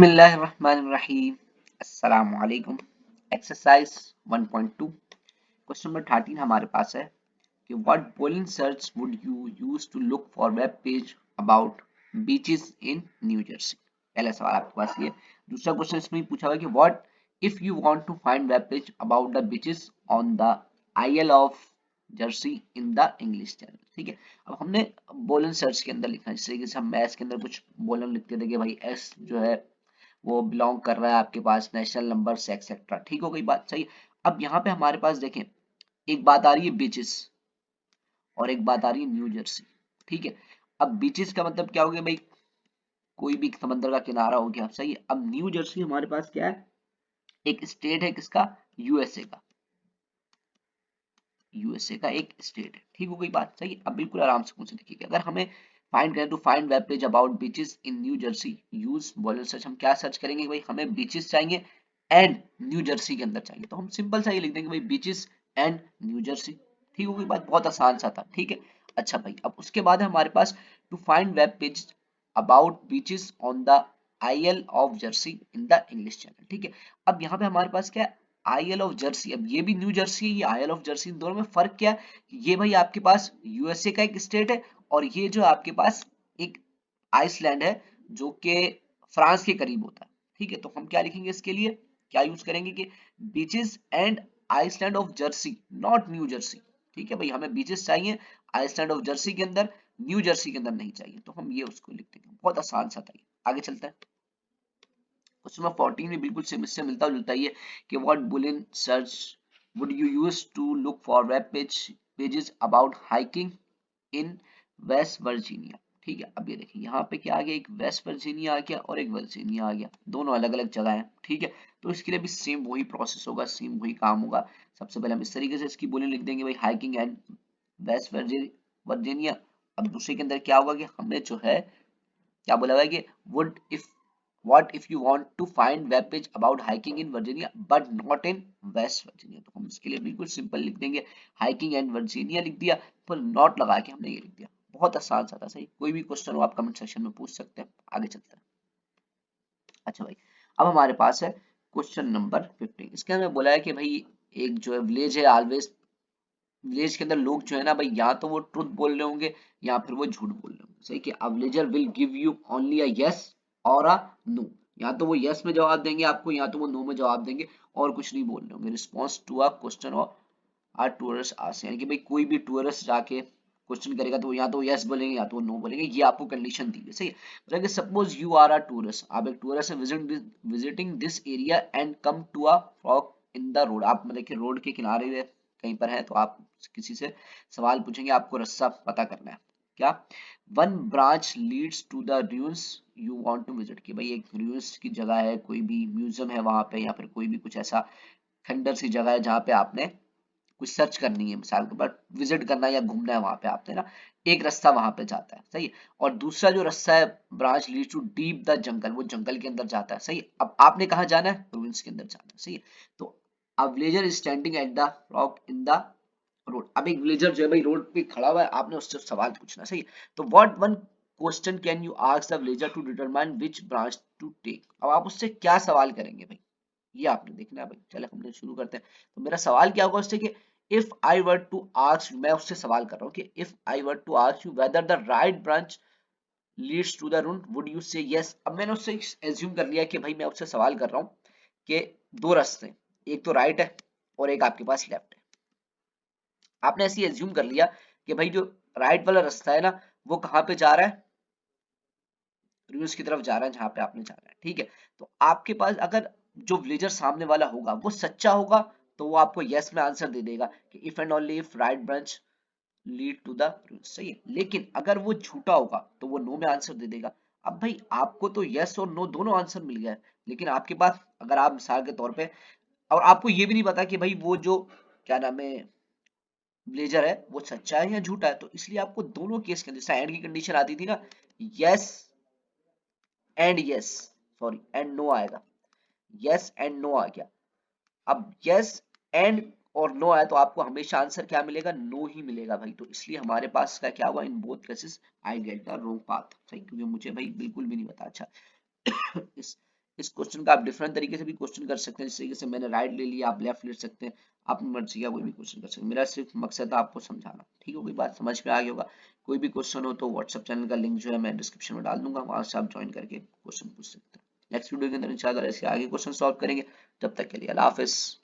बिस्मिल्लाहिर्रहमानिर्रहीम। अस्सलामुअलैकुम। Exercise 1.2 question number 13 हमारे पास है कि what Boolean search would you use to look for web page about beaches in New Jersey. पहला सवाल आपके पास ये। दूसरा क्वेश्चन इसमें पूछा हुआ है कि what if you want to find web page about the beaches on the isle of Jersey in the English Channel. ठीक है, अब हमने बोलन सर्च के अंदर लिखना है, जैसे कि हम मैथ्स के अंदर कुछ बोलन लिखते थे कि भाई एस जो है वो बिलोंग कर रहा है आपके पास नेशनल नंबर से एक्सेट्रा। ठीक हो गई बात, सही। अब यहाँ पे हमारे पास देखें, एक बात आ रही है बीचेस और एक बात आ रही है न्यू जर्सी। ठीक है, अब बीचेस का मतलब क्या हो गया भाई, कोई भी समंदर का किनारा हो गया, सही है। अब न्यू जर्सी हमारे पास क्या है, एक स्टेट है, किसका, यूएसए का, यूएसए का एक स्टेट है। ठीक हो गई बात, सही है। अब बिल्कुल आराम से मुझसे देखिए, अगर हमें फाइंड करें to find web page about beaches in New Jersey use boiler search, हम क्या सर्च करेंगे भाई, हमें बीचेस चाहिए एंड न्यू जर्सी के अंदर चाहिए, तो हम सिंपल सा ये लिख देंगे भाई बीचेस एंड न्यू जर्सी। ठीक हो गई बात, बहुत आसान सा था। ठीक है, अच्छा भाई, अब उसके बाद है हमारे पास to find web page about beaches on the isle of Jersey in the English Channel. ठीक है, अब यहाँ पे हमारे पास क्या है, आईएल ऑफ जर्सी। अब ये भी न्यू जर्सी है, ये आईएल ऑफ जर्सी, इन दोनों में फर्क क्या है, ये भाई आपके पास यूएसए का एक स्टेट है और ये जो आपके पास एक आइसलैंड है जो कि फ्रांस के करीब होता है। ठीक है, तो हम क्या लिखेंगे इसके लिए, क्या यूज करेंगे कि beaches and island of Jersey, not New Jersey. ठीक है भाई, हमें बीचेस चाहिए आइसलैंड ऑफ जर्सी के अंदर, न्यू जर्सी के अंदर नहीं चाहिए, तो हम ये उसको लिख देंगे। बहुत आसान सा था। आगे चलता है, क्वेश्चन नंबर 14 में बिल्कुल सेम इससे मिलता जुलता ही है कि what Boolean search would you use to look for web pages about hiking in West Virginia. ठीक है, अब ये देखिए यहाँ पे क्या आ गया, एक वेस्ट वर्जीनिया आ गया और एक वर्जीनिया आ गया, दोनों अलग अलग जगह है। ठीक है, तो इसके लिए भी सेम वही प्रोसेस होगा, सेम वही काम होगा। सबसे पहले हम इस तरीके से इसकी बोली लिख देंगे भाई, हाइकिंग एंड वेस्ट वर्जीनिया। अब दूसरे के अंदर क्या होगा कि हमें जो है क्या बोला हुआ है कि would if what if you want to find web page about hiking in Virginia but not in West Virginia, तो हम इसके लिए बिल्कुल सिंपल लिख देंगे hiking and Virginia लिख दिया, पर नॉट लगा के हमने ये लिख दिया। बहुत आसान सा था, सही। कोई भी क्वेश्चन हो आप कमेंट सेक्शन में पूछ सकते हैं। आगे चलते हैं। अच्छा भाई, अब हमारे पास है क्वेश्चन नंबर 15। इसके अंदर बोला है कि भाई एक जो है विलेज है, ऑलवेज विलेज के अंदर लोग जो है ना भाई, या तो वो ट्रुथ बोल रहे होंगे या फिर वो झूठ बोल रहे होंगे, सही। कि a villager will give you only a yes और अ नो, या तो वो यस में जवाब देंगे आपको या तो वो नो में जवाब देंगे, और कुछ नहीं बोल रहे होंगे। रिस्पॉन्स टू अ क्वेश्चन और आर टूरिस्ट आस्क, यानी कि भाई कोई भी टूरिस्ट जाके क्वेश्चन करेगा तो या तो यस बोलेंगे या तो नो बोलेंगे, ये आपको कंडीशन दी है, सही है। मतलब कि suppose you are a tourist, आप एक टूरिस्ट है visiting this area and come to a frog in the road, आप मतलब कि रोड के किनारे कहीं पर है तो आप किसी से सवाल पूछेंगे, आपको रास्ता पता करना है। क्या, one branch leads to the ruins you want to visit, कि भाई एक ruins की जगह है, कोई भी म्यूजियम है वहां पे या फिर कोई भी कुछ ऐसा खंडर सी जगह है जहाँ पे आपने कुछ सर्च करनी है, मिसाल के ऊपर विजिट करना है या घूमना है वहां पे आपने ना, एक रास्ता वहां पे जाता है, सही है। और दूसरा जो रास्ता है, branch leads to deep the jungle, वो जंगल के अंदर जाता है, सही है। अब आपने कहाँ जाना है, ruins के अंदर जाना है, सही है। तो a villager is standing at the rock in the road, अब एक विलेजर जो है भाई रोड पे खड़ा हुआ है, आपने उससे सवाल पूछना, सही है। तो what one question can you ask the villager to determine which branch to take, अब आप उससे क्या सवाल करेंगे भाई, ये आपने देखना है भाई। चलो हम शुरू करते हैं। तो मेरा सवाल क्या होगा उससे कि if I were to ask, मैं उससे सवाल कर रहा हूँ कि if I were to ask you whether the right branch leads to the root would you say yes. अब मैंने उससे एज्यूम कर लिया कि भाई मैं उससे सवाल कर रहा हूँ कि दो रास्ते, एक तो राइट है और एक आपके पास लेफ्ट है। आपने ऐसे एज्यूम कर लिया कि भाई जो राइट वाला रास्ता है ना, वो कहाँ पे जा रहा है, रूल्स की तरफ जा रहा है जहां पे आपने जाना है। ठीक है, तो आपके पास अगर जो विलेजर सामने वाला होगा वो सच्चा होगा तो वो आपको यस में आंसर दे देगा कि if and only if right branch lead to the rules, सही है। लेकिन अगर वो झूठा होगा तो वो नो में आंसर दे देगा। अब भाई आपको तो यस और नो दोनों आंसर मिल गया है, लेकिन आपके पास अगर आप मिसाल के तौर पे, और आपको ये भी नहीं पता कि भाई वो जो क्या नाम है ब्लेजर है वो सच्चा है या झूठा है, तो इसलिए आपको दोनों केस के अंदर जैसे एंड की कंडीशन आती थी ना, yes and yes, sorry and no आएगा, यस एंड नो आ गया। अब यस एंड और नो आया तो आपको हमेशा आंसर क्या मिलेगा, नो ही मिलेगा भाई। तो इसलिए हमारे पास का क्या हुआ, in both cases I get the wrong path, सही, क्योंकि मुझे भाई बिल्कुल भी नहीं पता। अच्छा इस इस क्वेश्चन का आप डिफरेंट तरीके से भी क्वेश्चन कर सकते हैं, जिस तरीके से मैंने राइट ले लिया, आप लेफ्ट ले सकते हैं, अपनी मर्जी का कोई भी क्वेश्चन कर सकते हैं। मेरा सिर्फ मकसद था आपको समझाना, ठीक है, कोई बात समझ में आ गई होगा। कोई भी क्वेश्चन हो तो व्हाट्सएप चैनल का लिंक जो है मैं डिस्क्रिप्शन में डाल दूंगा, वहां से आप ज्वाइन करके क्वेश्चन पूछ सकते हैं। नेक्स्ट वीडियो के अंदर इंशाल्लाह ऐसे आगे क्वेश्चन सॉल्व करेंगे। तब तक के लिए अल्लाह हाफिज।